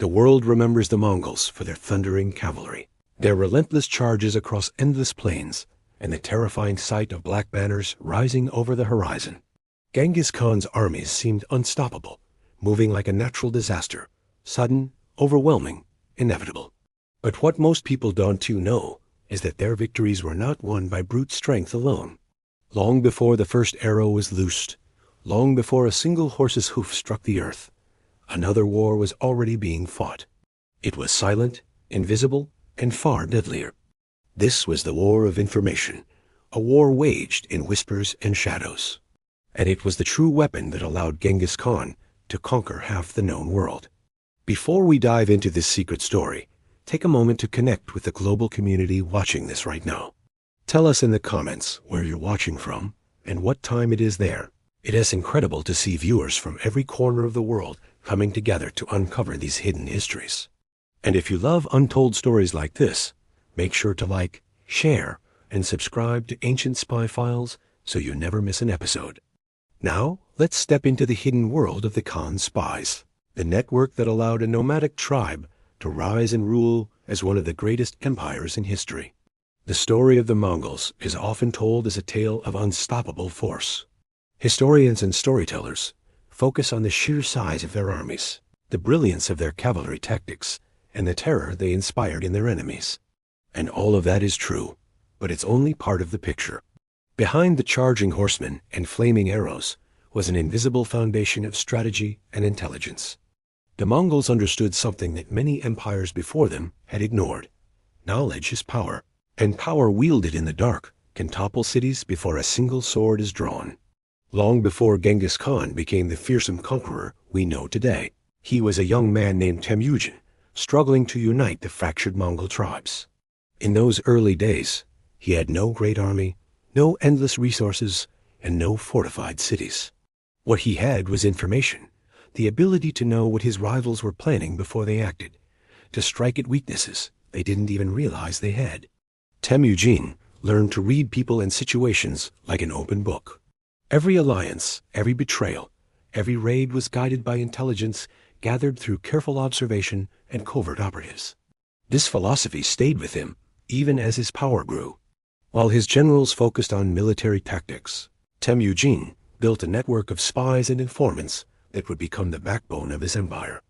The world remembers the Mongols for their thundering cavalry, their relentless charges across endless plains, and the terrifying sight of black banners rising over the horizon. Genghis Khan's armies seemed unstoppable, moving like a natural disaster, sudden, overwhelming, inevitable. But what most people don't know is that their victories were not won by brute strength alone. Long before the first arrow was loosed, long before a single horse's hoof struck the earth, another war was already being fought. It was silent, invisible, and far deadlier. This was the war of information, a war waged in whispers and shadows. And it was the true weapon that allowed Genghis Khan to conquer half the known world. Before we dive into this secret story, take a moment to connect with the global community watching this right now. Tell us in the comments where you're watching from and what time it is there. It is incredible to see viewers from every corner of the world coming together to uncover these hidden histories. And if you love untold stories like this, make sure to like, share, and subscribe to Ancient Spy Files so you never miss an episode. Now, let's step into the hidden world of the Khan spies, the network that allowed a nomadic tribe to rise and rule as one of the greatest empires in history. The story of the Mongols is often told as a tale of unstoppable force. Historians and storytellers focus on the sheer size of their armies, the brilliance of their cavalry tactics, and the terror they inspired in their enemies. And all of that is true, but it's only part of the picture. Behind the charging horsemen and flaming arrows was an invisible foundation of strategy and intelligence. The Mongols understood something that many empires before them had ignored. Knowledge is power, and power wielded in the dark can topple cities before a single sword is drawn. Long before Genghis Khan became the fearsome conqueror we know today, he was a young man named Temujin, struggling to unite the fractured Mongol tribes. In those early days, he had no great army, no endless resources, and no fortified cities. What he had was information, the ability to know what his rivals were planning before they acted, to strike at weaknesses they didn't even realize they had. Temujin learned to read people and situations like an open book. Every alliance, every betrayal, every raid was guided by intelligence gathered through careful observation and covert operatives. This philosophy stayed with him even as his power grew. While his generals focused on military tactics, Temujin built a network of spies and informants that would become the backbone of his empire.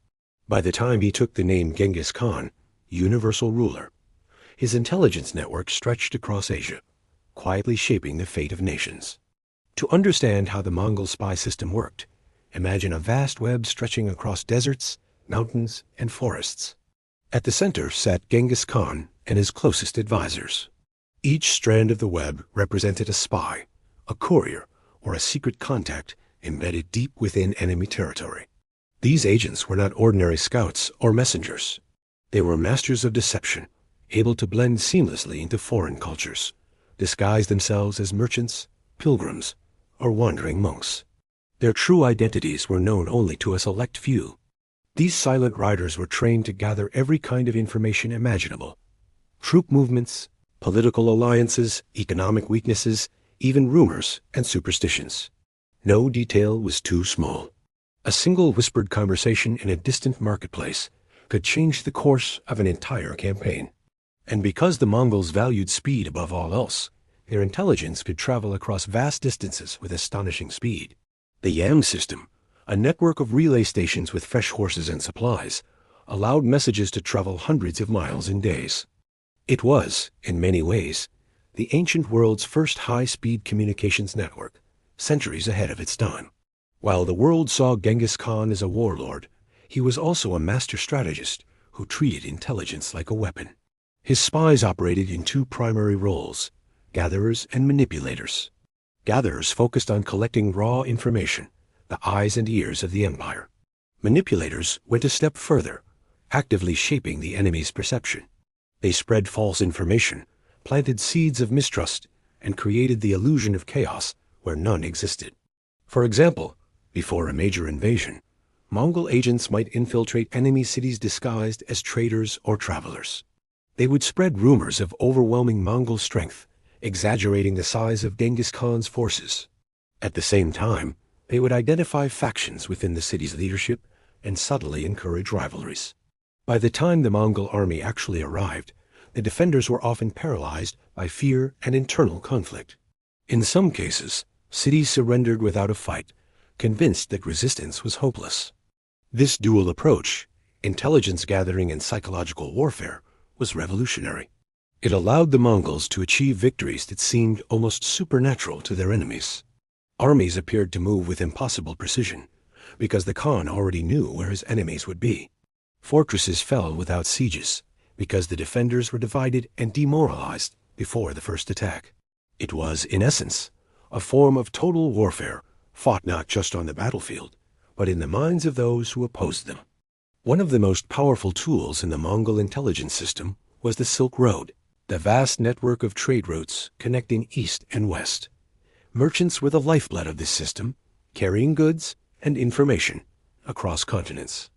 By the time he took the name Genghis Khan, universal ruler, his intelligence network stretched across Asia, quietly shaping the fate of nations. To understand how the Mongol spy system worked, imagine a vast web stretching across deserts, mountains, and forests. At the center sat Genghis Khan and his closest advisors. Each strand of the web represented a spy, a courier, or a secret contact embedded deep within enemy territory. These agents were not ordinary scouts or messengers. They were masters of deception, able to blend seamlessly into foreign cultures, disguise themselves as merchants, pilgrims, or wandering monks. Their true identities were known only to a select few. These silent riders were trained to gather every kind of information imaginable: troop movements, political alliances, economic weaknesses, even rumors and superstitions. No detail was too small. A single whispered conversation in a distant marketplace could change the course of an entire campaign. And because the Mongols valued speed above all else, their intelligence could travel across vast distances with astonishing speed. The Yam system, a network of relay stations with fresh horses and supplies, allowed messages to travel hundreds of miles in days. It was, in many ways, the ancient world's first high-speed communications network, centuries ahead of its time. While the world saw Genghis Khan as a warlord, he was also a master strategist who treated intelligence like a weapon. His spies operated in two primary roles: gatherers and manipulators. Gatherers focused on collecting raw information, the eyes and ears of the empire. Manipulators went a step further, actively shaping the enemy's perception. They spread false information, planted seeds of mistrust, and created the illusion of chaos where none existed. For example, before a major invasion, Mongol agents might infiltrate enemy cities disguised as traders or travelers. They would spread rumors of overwhelming Mongol strength, exaggerating the size of Genghis Khan's forces. At the same time, they would identify factions within the city's leadership and subtly encourage rivalries. By the time the Mongol army actually arrived, the defenders were often paralyzed by fear and internal conflict. In some cases, cities surrendered without a fight, convinced that resistance was hopeless. This dual approach, intelligence gathering and psychological warfare, was revolutionary. It allowed the Mongols to achieve victories that seemed almost supernatural to their enemies. Armies appeared to move with impossible precision, because the Khan already knew where his enemies would be. Fortresses fell without sieges, because the defenders were divided and demoralized before the first attack. It was, in essence, a form of total warfare, fought not just on the battlefield, but in the minds of those who opposed them. One of the most powerful tools in the Mongol intelligence system was the Silk Road, the vast network of trade routes connecting east and west. Merchants were the lifeblood of this system, carrying goods and information across continents.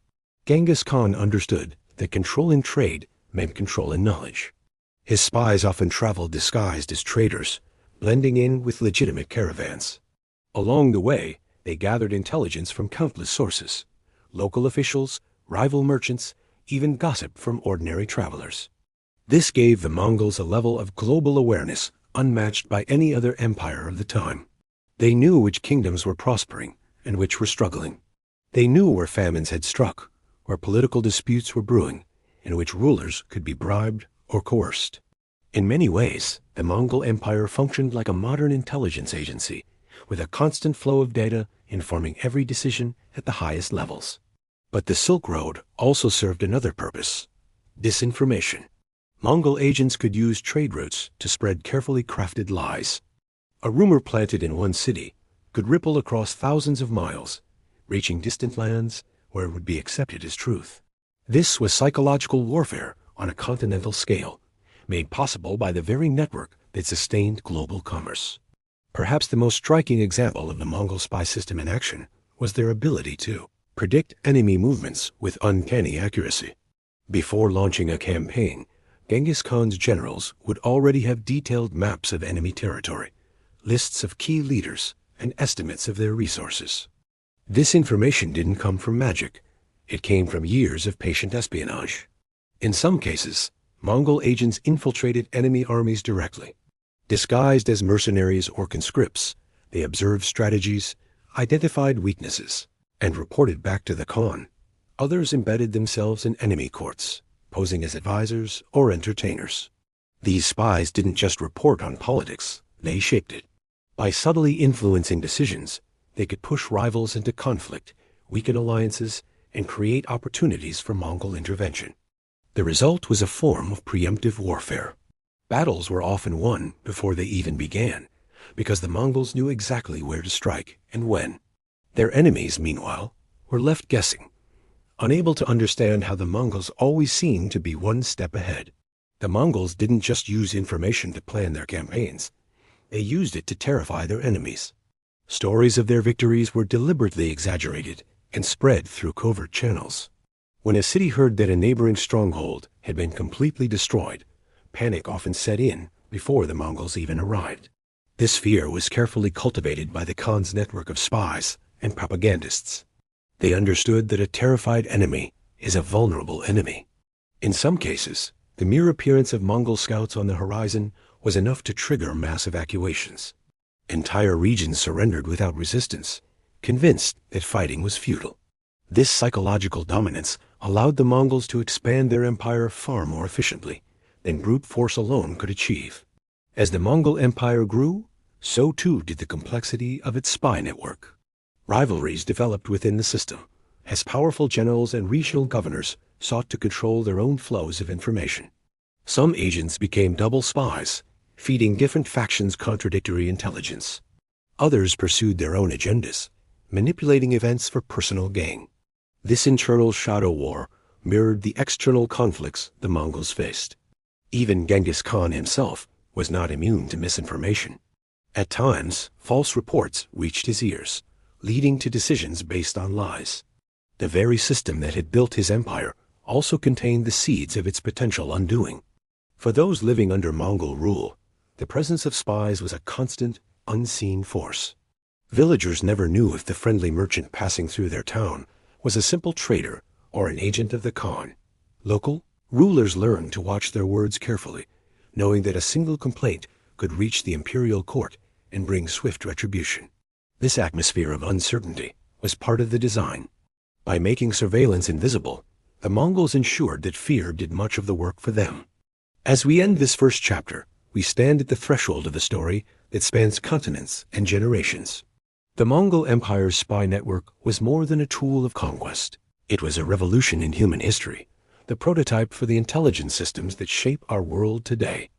Genghis Khan understood that controlling trade meant controlling knowledge. His spies often traveled disguised as traders, blending in with legitimate caravans. Along the way, they gathered intelligence from countless sources: local officials, rival merchants, even gossip from ordinary travelers. This gave the Mongols a level of global awareness unmatched by any other empire of the time. They knew which kingdoms were prospering and which were struggling. They knew where famines had struck, where political disputes were brewing, and which rulers could be bribed or coerced. In many ways, the Mongol Empire functioned like a modern intelligence agency, with a constant flow of data informing every decision at the highest levels. But the Silk Road also served another purpose: disinformation. Mongol agents could use trade routes to spread carefully crafted lies. A rumor planted in one city could ripple across thousands of miles, reaching distant lands where it would be accepted as truth. This was psychological warfare on a continental scale, made possible by the very network that sustained global commerce. Perhaps the most striking example of the Mongol spy system in action was their ability to predict enemy movements with uncanny accuracy. Before launching a campaign, Genghis Khan's generals would already have detailed maps of enemy territory, lists of key leaders, and estimates of their resources. This information didn't come from magic. It came from years of patient espionage. In some cases, Mongol agents infiltrated enemy armies directly. Disguised as mercenaries or conscripts, they observed strategies, identified weaknesses, and reported back to the Khan. Others embedded themselves in enemy courts, posing as advisors or entertainers. These spies didn't just report on politics, they shaped it. By subtly influencing decisions, they could push rivals into conflict, weaken alliances, and create opportunities for Mongol intervention. The result was a form of preemptive warfare. Battles were often won before they even began, because the Mongols knew exactly where to strike and when. Their enemies, meanwhile, were left guessing, unable to understand how the Mongols always seemed to be one step ahead. The Mongols didn't just use information to plan their campaigns. They used it to terrify their enemies. Stories of their victories were deliberately exaggerated and spread through covert channels. When a city heard that a neighboring stronghold had been completely destroyed, panic often set in before the Mongols even arrived. This fear was carefully cultivated by the Khan's network of spies and propagandists. They understood that a terrified enemy is a vulnerable enemy. In some cases, the mere appearance of Mongol scouts on the horizon was enough to trigger mass evacuations. Entire regions surrendered without resistance, convinced that fighting was futile. This psychological dominance allowed the Mongols to expand their empire far more efficiently than brute force alone could achieve. As the Mongol Empire grew, so too did the complexity of its spy network. Rivalries developed within the system, as powerful generals and regional governors sought to control their own flows of information. Some agents became double spies, feeding different factions contradictory intelligence. Others pursued their own agendas, manipulating events for personal gain. This internal shadow war mirrored the external conflicts the Mongols faced. Even Genghis Khan himself was not immune to misinformation. At times, false reports reached his ears, leading to decisions based on lies. The very system that had built his empire also contained the seeds of its potential undoing. For those living under Mongol rule, the presence of spies was a constant, unseen force. Villagers never knew if the friendly merchant passing through their town was a simple trader or an agent of the Khan. Local rulers learned to watch their words carefully, knowing that a single complaint could reach the imperial court and bring swift retribution. This atmosphere of uncertainty was part of the design. By making surveillance invisible, the Mongols ensured that fear did much of the work for them. As we end this first chapter, we stand at the threshold of a story that spans continents and generations. The Mongol Empire's spy network was more than a tool of conquest. It was a revolution in human history, the prototype for the intelligence systems that shape our world today.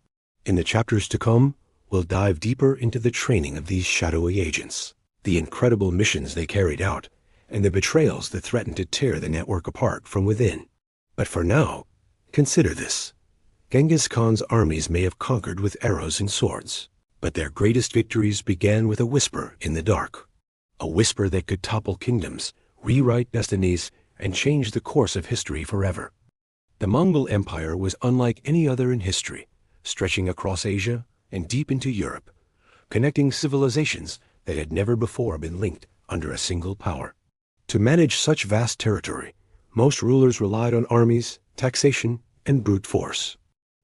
In the chapters to come, we'll dive deeper into the training of these shadowy agents, the incredible missions they carried out, and the betrayals that threatened to tear the network apart from within. But for now, consider this. Genghis Khan's armies may have conquered with arrows and swords, but their greatest victories began with a whisper in the dark. A whisper that could topple kingdoms, rewrite destinies, and change the course of history forever. The Mongol Empire was unlike any other in history, stretching across Asia and deep into Europe, connecting civilizations that had never before been linked under a single power. To manage such vast territory, most rulers relied on armies, taxation, and brute force.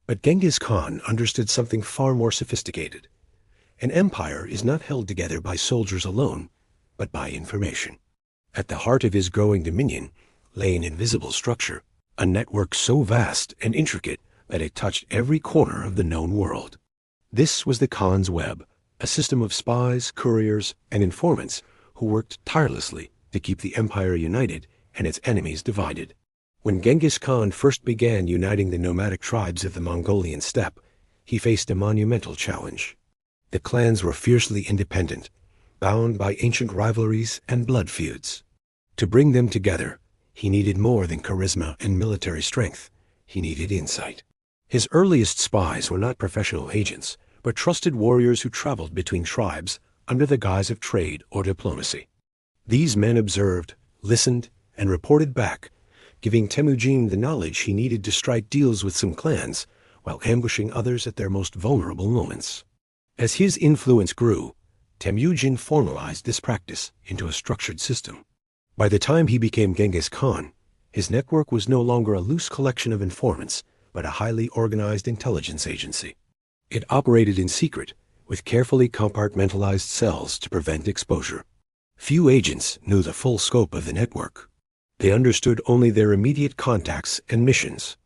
But Genghis Khan understood something far more sophisticated. An empire is not held together by soldiers alone, but by information. At the heart of his growing dominion lay an invisible structure, a network so vast and intricate that it touched every corner of the known world. This was the Khan's Web, a system of spies, couriers, and informants who worked tirelessly to keep the empire united and its enemies divided. When Genghis Khan first began uniting the nomadic tribes of the Mongolian steppe, he faced a monumental challenge. The clans were fiercely independent, bound by ancient rivalries and blood feuds. To bring them together, he needed more than charisma and military strength. He needed insight. His earliest spies were not professional agents, but trusted warriors who traveled between tribes under the guise of trade or diplomacy. These men observed, listened, and reported back, giving Temujin the knowledge he needed to strike deals with some clans while ambushing others at their most vulnerable moments. As his influence grew, Temujin formalized this practice into a structured system. By the time he became Genghis Khan, his network was no longer a loose collection of informants, but a highly organized intelligence agency. It operated in secret, with carefully compartmentalized cells to prevent exposure. Few agents knew the full scope of the network. They understood only their immediate contacts and missions.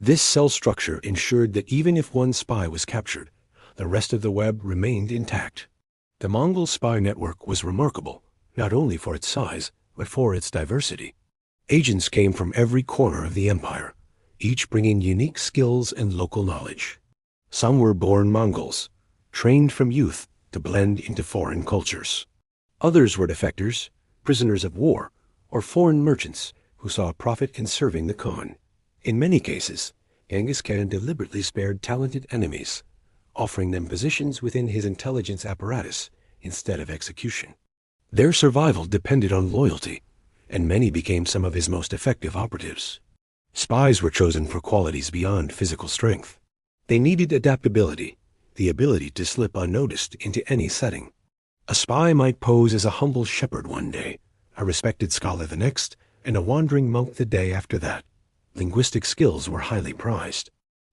This cell structure ensured that even if one spy was captured, the rest of the web remained intact. The Mongol spy network was remarkable, not only for its size, but for its diversity. Agents came from every corner of the empire, each bringing unique skills and local knowledge. Some were born Mongols, trained from youth to blend into foreign cultures. Others were defectors, prisoners of war, or foreign merchants who saw a profit in serving the Khan. In many cases, Genghis Khan deliberately spared talented enemies, offering them positions within his intelligence apparatus instead of execution. Their survival depended on loyalty, and many became some of his most effective operatives. Spies were chosen for qualities beyond physical strength. They needed adaptability, the ability to slip unnoticed into any setting. A spy might pose as a humble shepherd one day, a respected scholar the next, and a wandering monk the day after that. Linguistic skills were highly prized.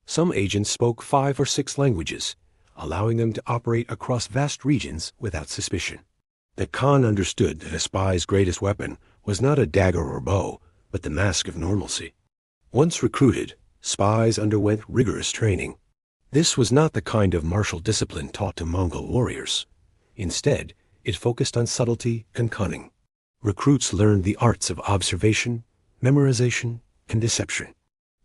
Some agents spoke 5 or 6 languages, allowing them to operate across vast regions without suspicion. The Khan understood that a spy's greatest weapon was not a dagger or bow, but the mask of normalcy. Once recruited, spies underwent rigorous training. This was not the kind of martial discipline taught to Mongol warriors. Instead, it focused on subtlety and cunning. Recruits learned the arts of observation, memorization, and deception.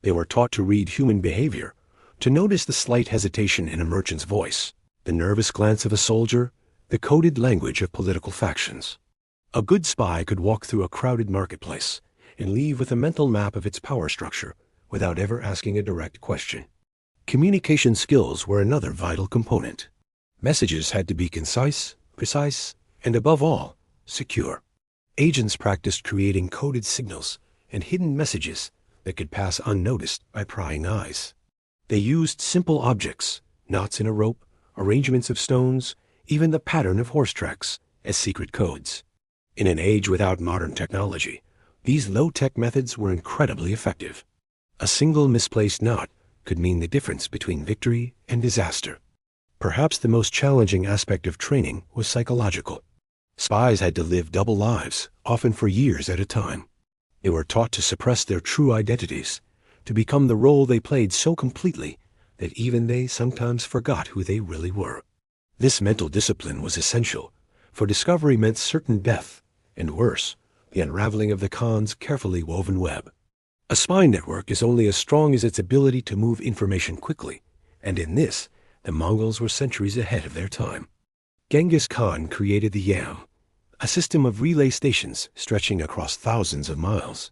They were taught to read human behavior, to notice the slight hesitation in a merchant's voice, the nervous glance of a soldier, the coded language of political factions. A good spy could walk through a crowded marketplace and leave with a mental map of its power structure without ever asking a direct question. Communication skills were another vital component. Messages had to be concise, precise, and above all, secure. Agents practiced creating coded signals and hidden messages that could pass unnoticed by prying eyes. They used simple objects, knots in a rope, arrangements of stones, even the pattern of horse tracks, as secret codes. In an age without modern technology, these low-tech methods were incredibly effective. A single misplaced knot could mean the difference between victory and disaster. Perhaps the most challenging aspect of training was psychological. Spies had to live double lives, often for years at a time. They were taught to suppress their true identities, to become the role they played so completely that even they sometimes forgot who they really were. This mental discipline was essential, for discovery meant certain death, and worse, the unraveling of the Khan's carefully woven web. A spy network is only as strong as its ability to move information quickly, and in this, the Mongols were centuries ahead of their time. Genghis Khan created the Yam, a system of relay stations stretching across thousands of miles.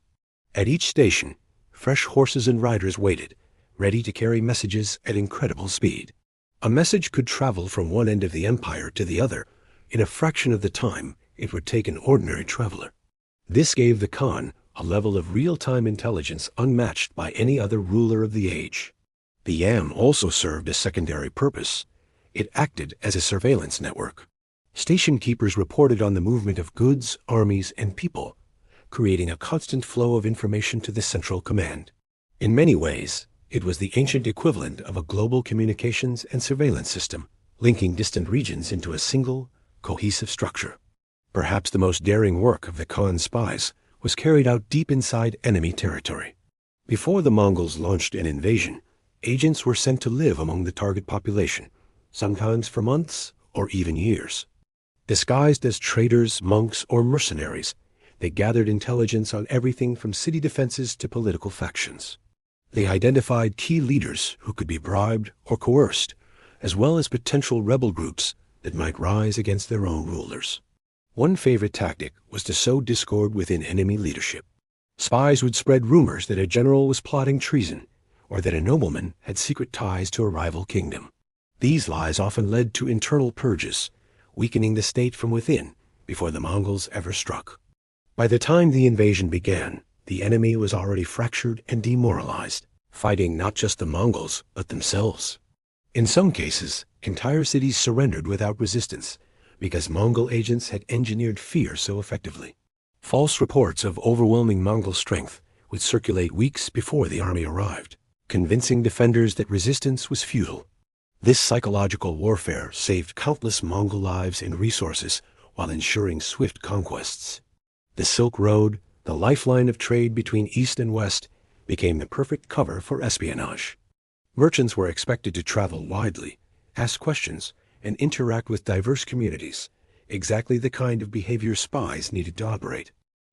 At each station, fresh horses and riders waited, ready to carry messages at incredible speed. A message could travel from one end of the empire to the other in a fraction of the time it would take an ordinary traveler. This gave the Khan a level of real-time intelligence unmatched by any other ruler of the age. The Yam also served a secondary purpose. It acted as a surveillance network. Station keepers reported on the movement of goods, armies, and people, creating a constant flow of information to the central command. In many ways, it was the ancient equivalent of a global communications and surveillance system, linking distant regions into a single, cohesive structure. Perhaps the most daring work of the Khan spies was carried out deep inside enemy territory. Before the Mongols launched an invasion, agents were sent to live among the target population, sometimes for months or even years. Disguised as traders, monks, or mercenaries, they gathered intelligence on everything from city defenses to political factions. They identified key leaders who could be bribed or coerced, as well as potential rebel groups that might rise against their own rulers. One favorite tactic was to sow discord within enemy leadership. Spies would spread rumors that a general was plotting treason, or that a nobleman had secret ties to a rival kingdom. These lies often led to internal purges, weakening the state from within before the Mongols ever struck. By the time the invasion began, the enemy was already fractured and demoralized, fighting not just the Mongols, but themselves. In some cases, entire cities surrendered without resistance, because Mongol agents had engineered fear so effectively. False reports of overwhelming Mongol strength would circulate weeks before the army arrived, convincing defenders that resistance was futile. This psychological warfare saved countless Mongol lives and resources while ensuring swift conquests. The Silk Road, the lifeline of trade between East and West, became the perfect cover for espionage. Merchants were expected to travel widely, ask questions, and interact with diverse communities, exactly the kind of behavior spies needed to operate.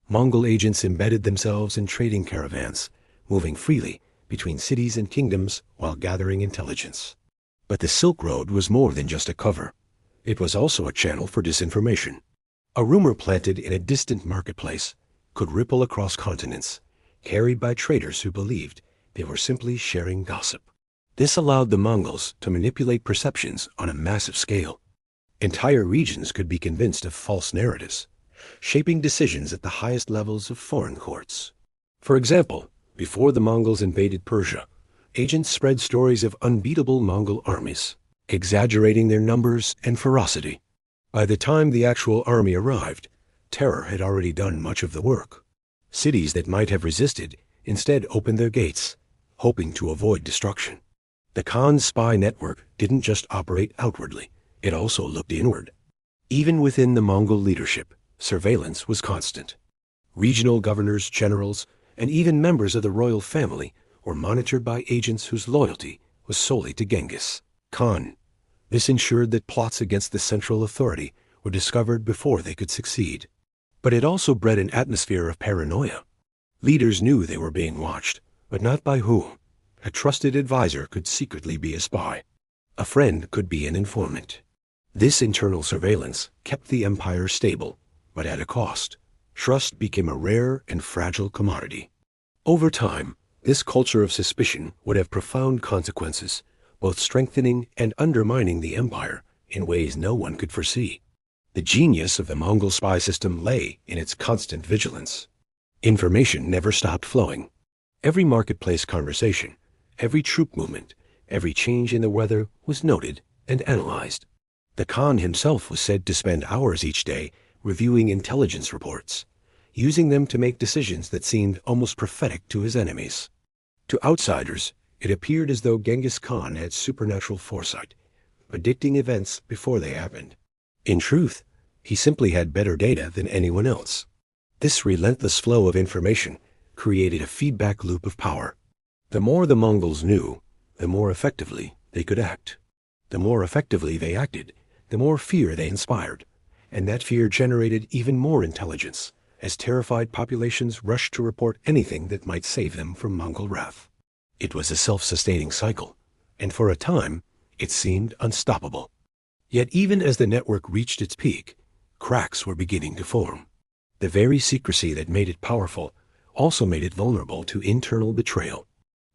Mongol agents embedded themselves in trading caravans, moving freely between cities and kingdoms while gathering intelligence. But the Silk Road was more than just a cover. It was also a channel for disinformation. A rumor planted in a distant marketplace could ripple across continents, carried by traders who believed they were simply sharing gossip. This allowed the Mongols to manipulate perceptions on a massive scale. Entire regions could be convinced of false narratives, shaping decisions at the highest levels of foreign courts. For example, before the Mongols invaded Persia, agents spread stories of unbeatable Mongol armies, exaggerating their numbers and ferocity. By the time the actual army arrived, terror had already done much of the work. Cities that might have resisted instead opened their gates, hoping to avoid destruction. The Khan's spy network didn't just operate outwardly, it also looked inward. Even within the Mongol leadership, surveillance was constant. Regional governors, generals, and even members of the royal family were monitored by agents whose loyalty was solely to Genghis Khan. This ensured that plots against the central authority were discovered before they could succeed. But it also bred an atmosphere of paranoia. Leaders knew they were being watched, but not by whom. A trusted advisor could secretly be a spy. A friend could be an informant. This internal surveillance kept the empire stable, but at a cost. Trust became a rare and fragile commodity. Over time, this culture of suspicion would have profound consequences, both strengthening and undermining the empire in ways no one could foresee. The genius of the Mongol spy system lay in its constant vigilance. Information never stopped flowing. Every marketplace conversation, every troop movement, every change in the weather was noted and analyzed. The Khan himself was said to spend hours each day reviewing intelligence reports, using them to make decisions that seemed almost prophetic to his enemies. To outsiders, it appeared as though Genghis Khan had supernatural foresight, predicting events before they happened. In truth, he simply had better data than anyone else. This relentless flow of information created a feedback loop of power. The more the Mongols knew, the more effectively they could act. The more effectively they acted, the more fear they inspired, and that fear generated even more intelligence, as terrified populations rushed to report anything that might save them from Mongol wrath. It was a self-sustaining cycle, and for a time, it seemed unstoppable. Yet even as the network reached its peak, cracks were beginning to form. The very secrecy that made it powerful also made it vulnerable to internal betrayal.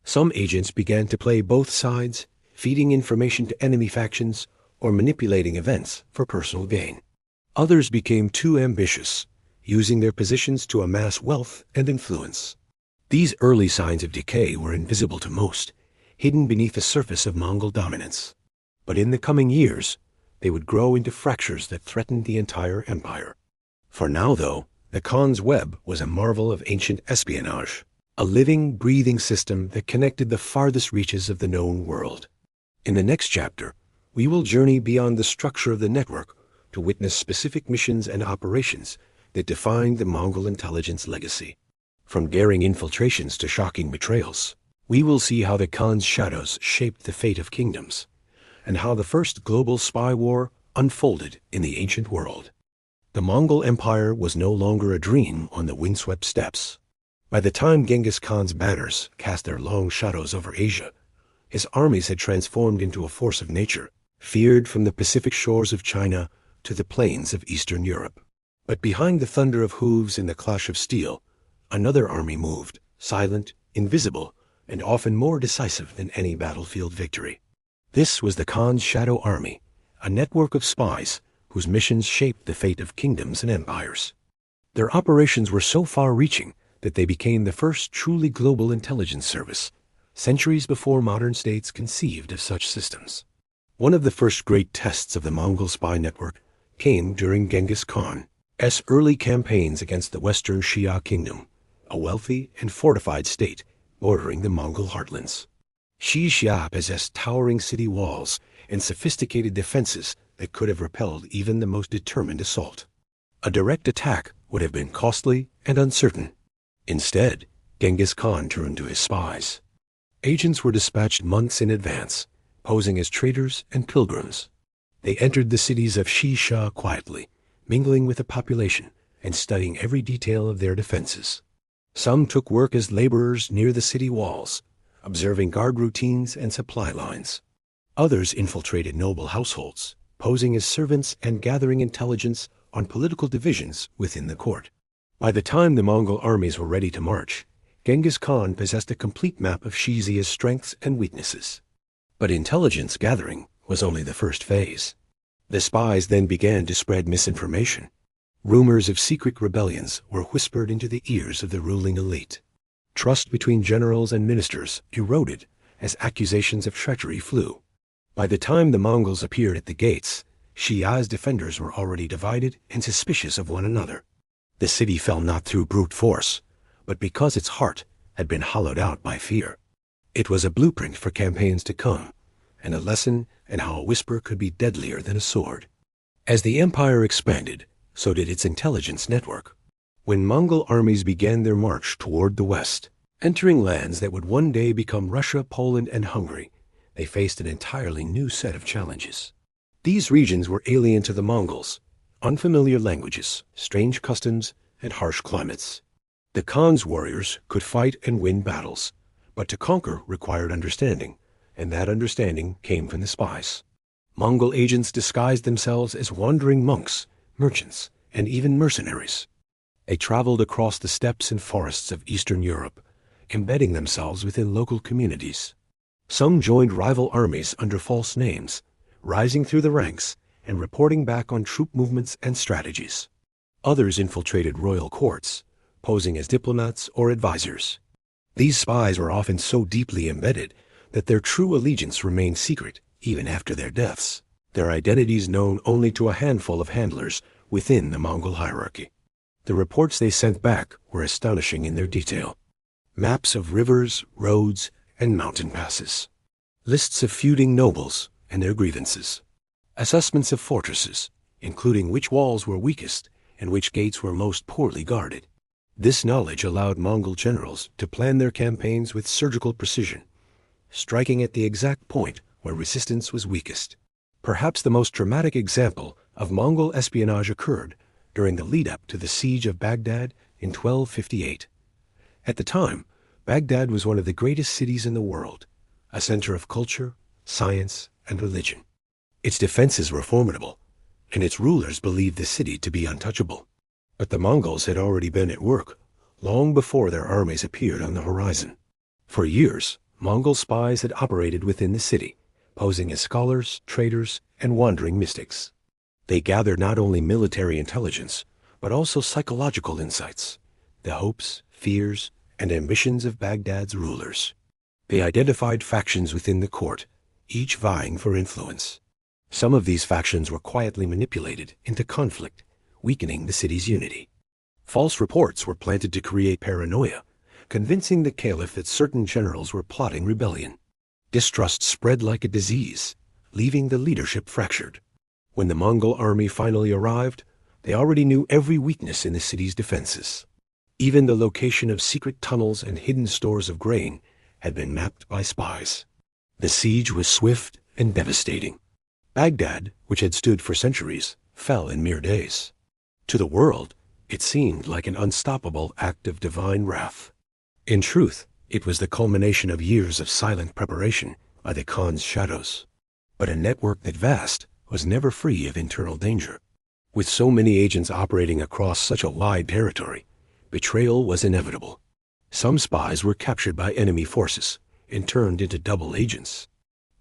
Some agents began to play both sides, feeding information to enemy factions or manipulating events for personal gain. Others became too ambitious, using their positions to amass wealth and influence. These early signs of decay were invisible to most, hidden beneath the surface of Mongol dominance. But in the coming years, they would grow into fractures that threatened the entire empire. For now, though, the Khan's web was a marvel of ancient espionage, a living, breathing system that connected the farthest reaches of the known world. In the next chapter, we will journey beyond the structure of the network to witness specific missions and operations that defined the Mongol intelligence legacy. From daring infiltrations to shocking betrayals, we will see how the Khan's shadows shaped the fate of kingdoms, and how the first global spy war unfolded in the ancient world. The Mongol Empire was no longer a dream on the windswept steppes. By the time Genghis Khan's banners cast their long shadows over Asia, his armies had transformed into a force of nature, feared from the Pacific shores of China to the plains of Eastern Europe. But behind the thunder of hooves and the clash of steel, another army moved, silent, invisible, and often more decisive than any battlefield victory. This was the Khan's Shadow Army, a network of spies whose missions shaped the fate of kingdoms and empires. Their operations were so far-reaching that they became the first truly global intelligence service, centuries before modern states conceived of such systems. One of the first great tests of the Mongol spy network came during Genghis Khan's early campaigns against the Western Xia Kingdom, a wealthy and fortified state bordering the Mongol heartlands. Xia possessed towering city walls and sophisticated defenses that could have repelled even the most determined assault. A direct attack would have been costly and uncertain. Instead, Genghis Khan turned to his spies. Agents were dispatched months in advance, posing as traders and pilgrims. They entered the cities of Xia quietly, mingling with the population and studying every detail of their defenses. Some took work as laborers near the city walls, observing guard routines and supply lines. Others infiltrated noble households, posing as servants and gathering intelligence on political divisions within the court. By the time the Mongol armies were ready to march, Genghis Khan possessed a complete map of Xia's strengths and weaknesses. But intelligence gathering was only the first phase. The spies then began to spread misinformation. Rumors of secret rebellions were whispered into the ears of the ruling elite. Trust between generals and ministers eroded as accusations of treachery flew. By the time the Mongols appeared at the gates, Xia's defenders were already divided and suspicious of one another. The city fell not through brute force, but because its heart had been hollowed out by fear. It was a blueprint for campaigns to come, and a lesson in how a whisper could be deadlier than a sword. As the empire expanded, so did its intelligence network. When Mongol armies began their march toward the west, entering lands that would one day become Russia, Poland, and Hungary, they faced an entirely new set of challenges. These regions were alien to the Mongols, unfamiliar languages, strange customs, and harsh climates. The Khan's warriors could fight and win battles, but to conquer required understanding, and that understanding came from the spies. Mongol agents disguised themselves as wandering monks, merchants, and even mercenaries. They traveled across the steppes and forests of Eastern Europe, embedding themselves within local communities. Some joined rival armies under false names, rising through the ranks and reporting back on troop movements and strategies. Others infiltrated royal courts, posing as diplomats or advisors. These spies were often so deeply embedded that their true allegiance remained secret even after their deaths, their identities known only to a handful of handlers within the Mongol hierarchy. The reports they sent back were astonishing in their detail. maps of rivers, roads, and mountain passes, lists of feuding nobles and their grievances, assessments of fortresses, including which walls were weakest and which gates were most poorly guarded. This knowledge allowed Mongol generals to plan their campaigns with surgical precision, striking at the exact point where resistance was weakest. Perhaps the most dramatic example of Mongol espionage occurred during the lead-up to the siege of Baghdad in 1258. At the time, Baghdad was one of the greatest cities in the world, a center of culture, science, and religion. Its defenses were formidable, and its rulers believed the city to be untouchable. But the Mongols had already been at work long before their armies appeared on the horizon. For years, Mongol spies had operated within the city, posing as scholars, traders, and wandering mystics. They gathered not only military intelligence, but also psychological insights, the hopes, fears, and ambitions of Baghdad's rulers. They identified factions within the court, each vying for influence. Some of these factions were quietly manipulated into conflict, weakening the city's unity. False reports were planted to create paranoia, convincing the caliph that certain generals were plotting rebellion. Distrust spread like a disease, leaving the leadership fractured. When the Mongol army finally arrived, they already knew every weakness in the city's defenses. Even the location of secret tunnels and hidden stores of grain had been mapped by spies. The siege was swift and devastating. Baghdad, which had stood for centuries, fell in mere days. To the world, it seemed like an unstoppable act of divine wrath. In truth, it was the culmination of years of silent preparation by the Khan's shadows. But a network that vast was never free of internal danger. With so many agents operating across such a wide territory, betrayal was inevitable. Some spies were captured by enemy forces and turned into double agents.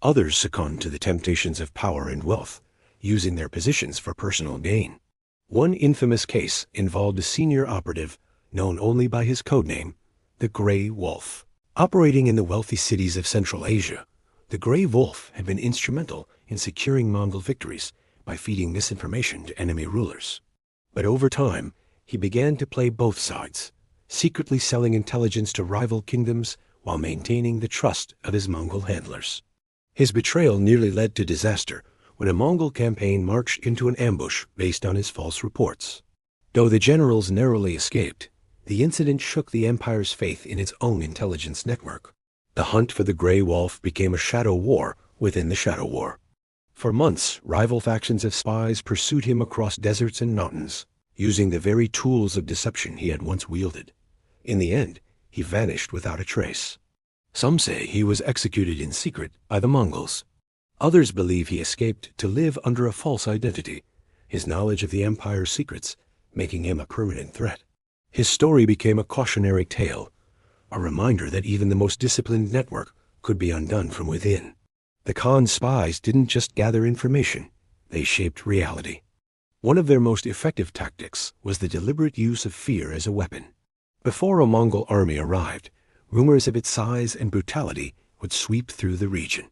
Others succumbed to the temptations of power and wealth, using their positions for personal gain. One infamous case involved a senior operative known only by his codename, the Grey Wolf. Operating in the wealthy cities of Central Asia, the Grey Wolf had been instrumental in securing Mongol victories by feeding misinformation to enemy rulers. But over time, he began to play both sides, secretly selling intelligence to rival kingdoms while maintaining the trust of his Mongol handlers. His betrayal nearly led to disaster when a Mongol campaign marched into an ambush based on his false reports. Though the generals narrowly escaped, the incident shook the empire's faith in its own intelligence network. The hunt for the Grey Wolf became a shadow war within the shadow war. For months, rival factions of spies pursued him across deserts and mountains, using the very tools of deception he had once wielded. In the end, he vanished without a trace. Some say he was executed in secret by the Mongols. Others believe he escaped to live under a false identity, his knowledge of the empire's secrets making him a permanent threat. His story became a cautionary tale, a reminder that even the most disciplined network could be undone from within. The Khan's spies didn't just gather information, they shaped reality. One of their most effective tactics was the deliberate use of fear as a weapon. Before a Mongol army arrived, rumors of its size and brutality would sweep through the region.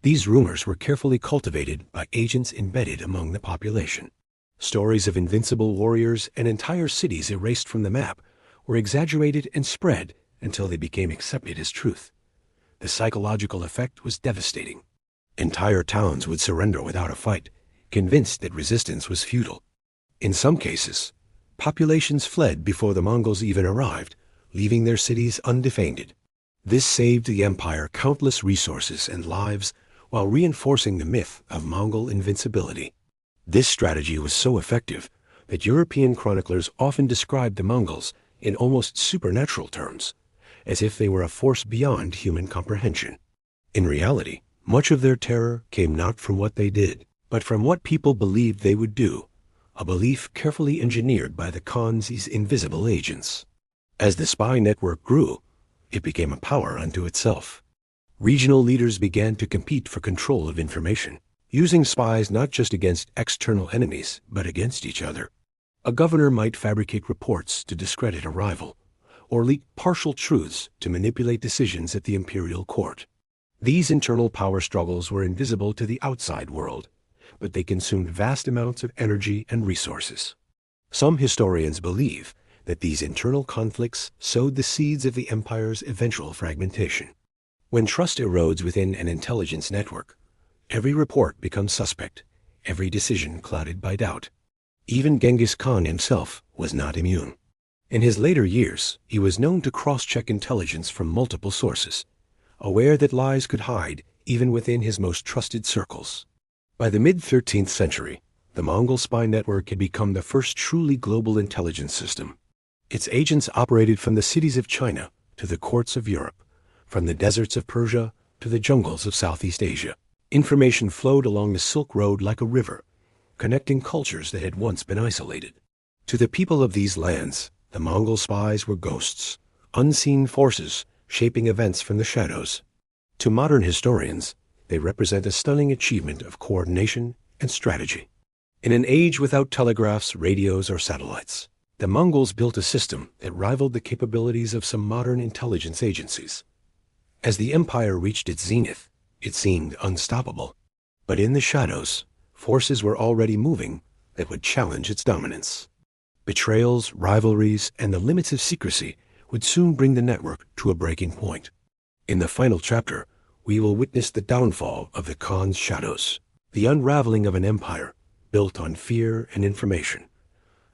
These rumors were carefully cultivated by agents embedded among the population. Stories of invincible warriors and entire cities erased from the map were exaggerated and spread until they became accepted as truth. The psychological effect was devastating. Entire towns would surrender without a fight, convinced that resistance was futile. In some cases, populations fled before the Mongols even arrived, leaving their cities undefended. This saved the empire countless resources and lives while reinforcing the myth of Mongol invincibility. This strategy was so effective that European chroniclers often described the Mongols in almost supernatural terms, as if they were a force beyond human comprehension. In reality, much of their terror came not from what they did, but from what people believed they would do, a belief carefully engineered by the Khan's invisible agents. As the spy network grew, it became a power unto itself. Regional leaders began to compete for control of information, using spies not just against external enemies, but against each other. A governor might fabricate reports to discredit a rival, or leak partial truths to manipulate decisions at the imperial court. These internal power struggles were invisible to the outside world, but they consumed vast amounts of energy and resources. Some historians believe that these internal conflicts sowed the seeds of the empire's eventual fragmentation. When trust erodes within an intelligence network, every report becomes suspect, every decision clouded by doubt. Even Genghis Khan himself was not immune. In his later years, he was known to cross-check intelligence from multiple sources, aware that lies could hide even within his most trusted circles. By the mid-13th century, the Mongol spy network had become the first truly global intelligence system. Its agents operated from the cities of China to the courts of Europe, from the deserts of Persia to the jungles of Southeast Asia. Information flowed along the Silk Road like a river, connecting cultures that had once been isolated. To the people of these lands, the Mongol spies were ghosts, unseen forces shaping events from the shadows. To modern historians, they represent a stunning achievement of coordination and strategy. In an age without telegraphs, radios, or satellites, the Mongols built a system that rivaled the capabilities of some modern intelligence agencies. As the empire reached its zenith, it seemed unstoppable. But in the shadows, forces were already moving that would challenge its dominance. Betrayals, rivalries, and the limits of secrecy would soon bring the network to a breaking point. In the final chapter, we will witness the downfall of the Khan's shadows, the unraveling of an empire built on fear and information,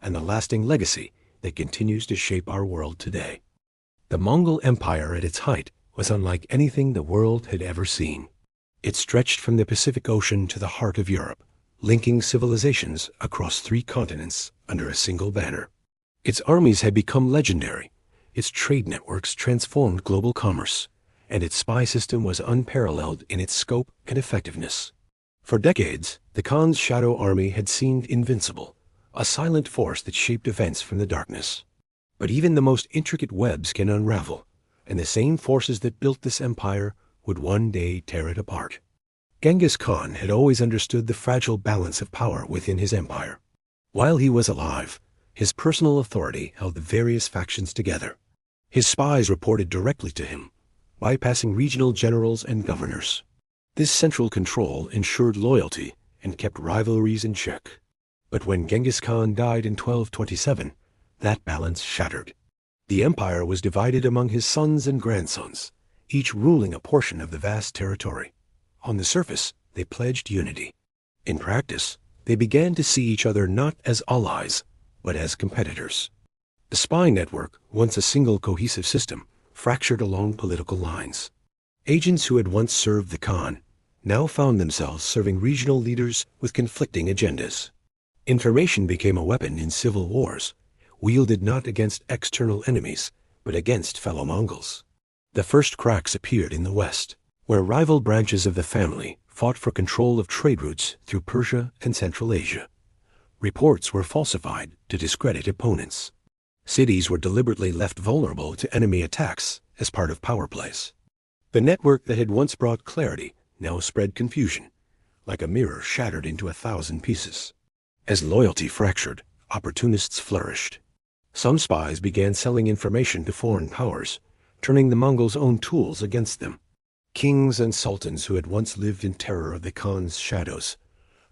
and the lasting legacy that continues to shape our world today. The Mongol Empire at its height was unlike anything the world had ever seen. It stretched from the Pacific Ocean to the heart of Europe, linking civilizations across 3 continents under a single banner. Its armies had become legendary, its trade networks transformed global commerce, and its spy system was unparalleled in its scope and effectiveness. For decades, the Khan's shadow army had seemed invincible, a silent force that shaped events from the darkness. But even the most intricate webs can unravel, and the same forces that built this empire would one day tear it apart. Genghis Khan had always understood the fragile balance of power within his empire. While he was alive, his personal authority held the various factions together. His spies reported directly to him, bypassing regional generals and governors. This central control ensured loyalty and kept rivalries in check. But when Genghis Khan died in 1227, that balance shattered. The empire was divided among his sons and grandsons, each ruling a portion of the vast territory. On the surface, they pledged unity. In practice, they began to see each other not as allies, but as competitors. The spy network, once a single cohesive system, fractured along political lines. Agents who had once served the Khan now found themselves serving regional leaders with conflicting agendas. Information became a weapon in civil wars, wielded not against external enemies, but against fellow Mongols. The first cracks appeared in the West, where rival branches of the family fought for control of trade routes through Persia and Central Asia. Reports were falsified to discredit opponents. Cities were deliberately left vulnerable to enemy attacks as part of power plays. The network that had once brought clarity now spread confusion, like a mirror shattered into 1,000 pieces. As loyalty fractured, opportunists flourished. Some spies began selling information to foreign powers, turning the Mongols' own tools against them. Kings and sultans who had once lived in terror of the Khan's shadows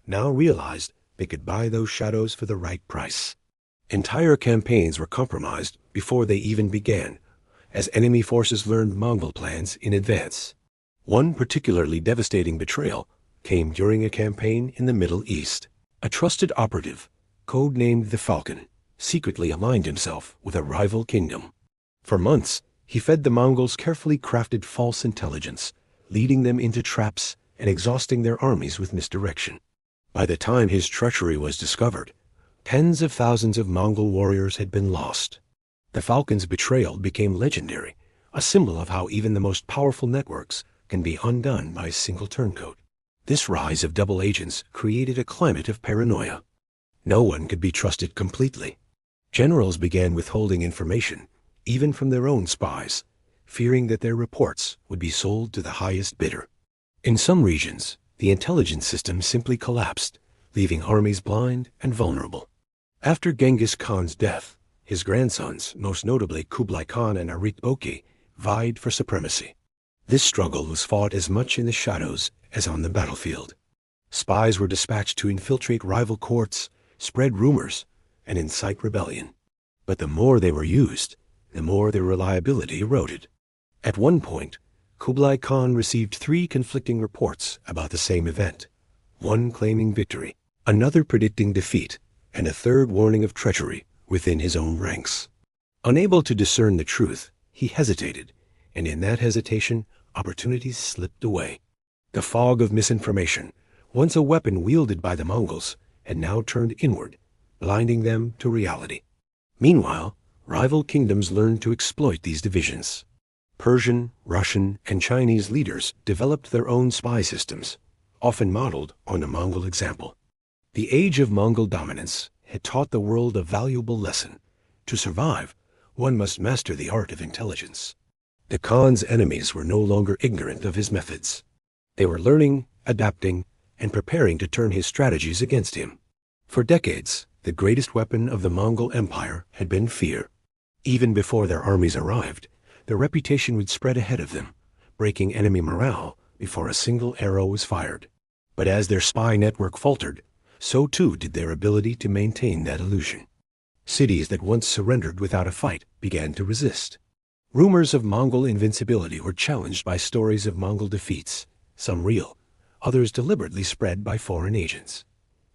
now realized they could buy those shadows for the right price. Entire campaigns were compromised before they even began, as enemy forces learned Mongol plans in advance. One particularly devastating betrayal came during a campaign in the Middle East. A trusted operative, codenamed the Falcon, secretly aligned himself with a rival kingdom. For months, he fed the Mongols carefully crafted false intelligence, leading them into traps and exhausting their armies with misdirection. By the time his treachery was discovered, tens of thousands of Mongol warriors had been lost. The Falcon's betrayal became legendary, a symbol of how even the most powerful networks can be undone by a single turncoat. This rise of double agents created a climate of paranoia. No one could be trusted completely. Generals began withholding information, even from their own spies, fearing that their reports would be sold to the highest bidder. In some regions, the intelligence system simply collapsed, leaving armies blind and vulnerable. After Genghis Khan's death, his grandsons, most notably Kublai Khan and Arit Boki, vied for supremacy. This struggle was fought as much in the shadows as on the battlefield. Spies were dispatched to infiltrate rival courts, spread rumors, and incite rebellion. But the more they were used, the more their reliability eroded. At one point, Kublai Khan received 3 conflicting reports about the same event, one claiming victory, another predicting defeat, and a third warning of treachery within his own ranks. Unable to discern the truth, he hesitated, and in that hesitation, opportunities slipped away. The fog of misinformation, once a weapon wielded by the Mongols, had now turned inward, blinding them to reality. Meanwhile, rival kingdoms learned to exploit these divisions. Persian, Russian, and Chinese leaders developed their own spy systems, often modeled on the Mongol example. The age of Mongol dominance had taught the world a valuable lesson. To survive, one must master the art of intelligence. The Khan's enemies were no longer ignorant of his methods. They were learning, adapting, and preparing to turn his strategies against him. For decades, the greatest weapon of the Mongol Empire had been fear. Even before their armies arrived, their reputation would spread ahead of them, breaking enemy morale before a single arrow was fired. But as their spy network faltered, so too did their ability to maintain that illusion. Cities that once surrendered without a fight began to resist. Rumors of Mongol invincibility were challenged by stories of Mongol defeats, some real, others deliberately spread by foreign agents.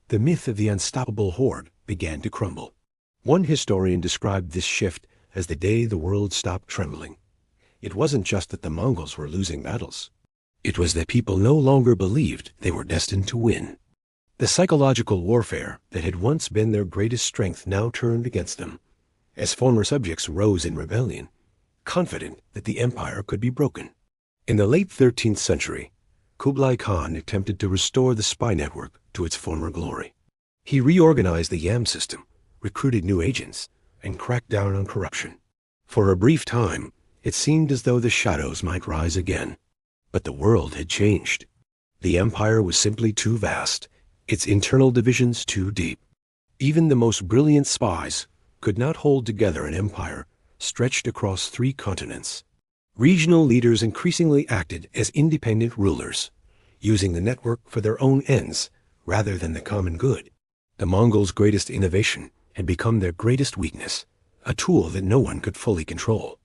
The myth of the unstoppable horde began to crumble. One historian described this shift as the day the world stopped trembling. It wasn't just that the Mongols were losing battles. It was that people no longer believed they were destined to win. The psychological warfare that had once been their greatest strength now turned against them, as former subjects rose in rebellion, confident that the empire could be broken. In the late 13th century, Kublai Khan attempted to restore the spy network to its former glory. He reorganized the YAM system, recruited new agents, and cracked down on corruption. For a brief time, it seemed as though the shadows might rise again. But the world had changed. The empire was simply too vast, its internal divisions too deep. Even the most brilliant spies could not hold together an empire stretched across 3 continents. Regional leaders increasingly acted as independent rulers, using the network for their own ends rather than the common good. The Mongols' greatest innovation had become their greatest weakness, a tool that no one could fully control.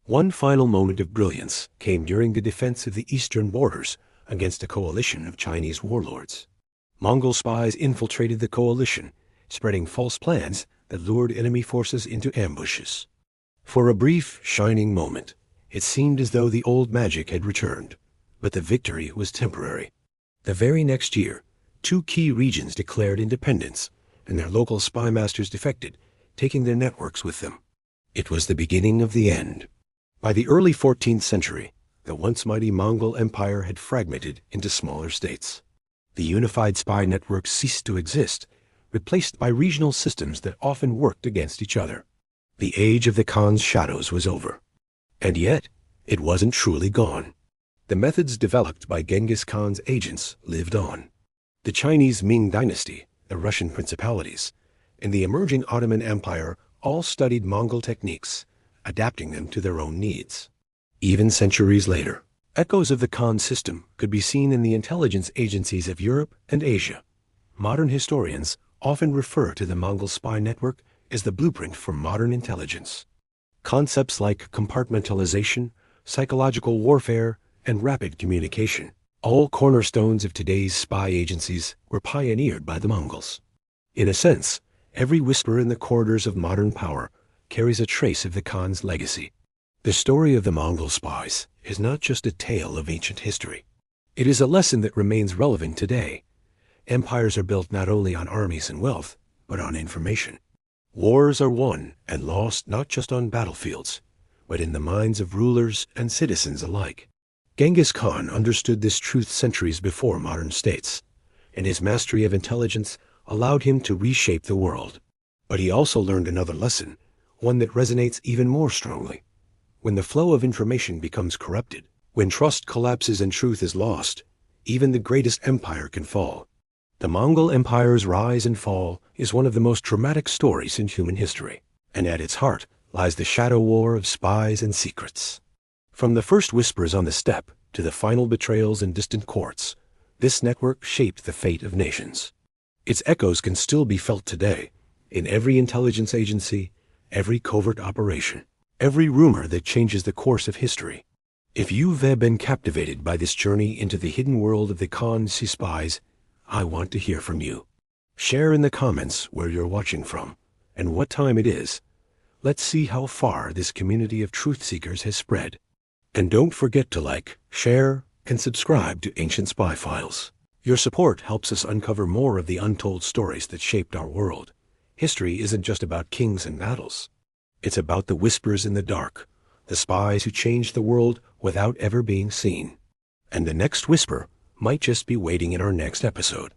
One final moment of brilliance came during the defense of the eastern borders against a coalition of Chinese warlords. Mongol spies infiltrated the coalition, spreading false plans that lured enemy forces into ambushes. For a brief, shining moment, it seemed as though the old magic had returned, but the victory was temporary. The very next year, 2 key regions declared independence, and their local spy masters defected, taking their networks with them. It was the beginning of the end. By the early 14th century, the once mighty Mongol Empire had fragmented into smaller states. The unified spy network ceased to exist, replaced by regional systems that often worked against each other. The age of the Khan's shadows was over. And yet, it wasn't truly gone. The methods developed by Genghis Khan's agents lived on. The Chinese Ming dynasty, the Russian principalities, and the emerging Ottoman Empire all studied Mongol techniques, adapting them to their own needs. Even centuries later, echoes of the Khan system could be seen in the intelligence agencies of Europe and Asia. Modern historians often refer to the Mongol spy network as the blueprint for modern intelligence. Concepts like compartmentalization, psychological warfare, and rapid communication, all cornerstones of today's spy agencies, were pioneered by the Mongols. In a sense, every whisper in the corridors of modern power carries a trace of the Khan's legacy. The story of the Mongol spies is not just a tale of ancient history. It is a lesson that remains relevant today. Empires are built not only on armies and wealth, but on information. Wars are won and lost not just on battlefields, but in the minds of rulers and citizens alike. Genghis Khan understood this truth centuries before modern states, and his mastery of intelligence allowed him to reshape the world. But he also learned another lesson, one that resonates even more strongly. When the flow of information becomes corrupted, when trust collapses and truth is lost, even the greatest empire can fall. The Mongol Empire's rise and fall is one of the most dramatic stories in human history, and at its heart lies the shadow war of spies and secrets. From the first whispers on the steppe to the final betrayals in distant courts, this network shaped the fate of nations. Its echoes can still be felt today, in every intelligence agency, every covert operation, every rumor that changes the course of history. If you've been captivated by this journey into the hidden world of the Khan spies, I want to hear from you. Share in the comments where you're watching from and what time it is. Let's see how far this community of truth seekers has spread. And don't forget to like, share, and subscribe to Ancient Spy Files. Your support helps us uncover more of the untold stories that shaped our world. History isn't just about kings and battles. It's about the whispers in the dark, the spies who changed the world without ever being seen. And the next whisper might just be waiting in our next episode.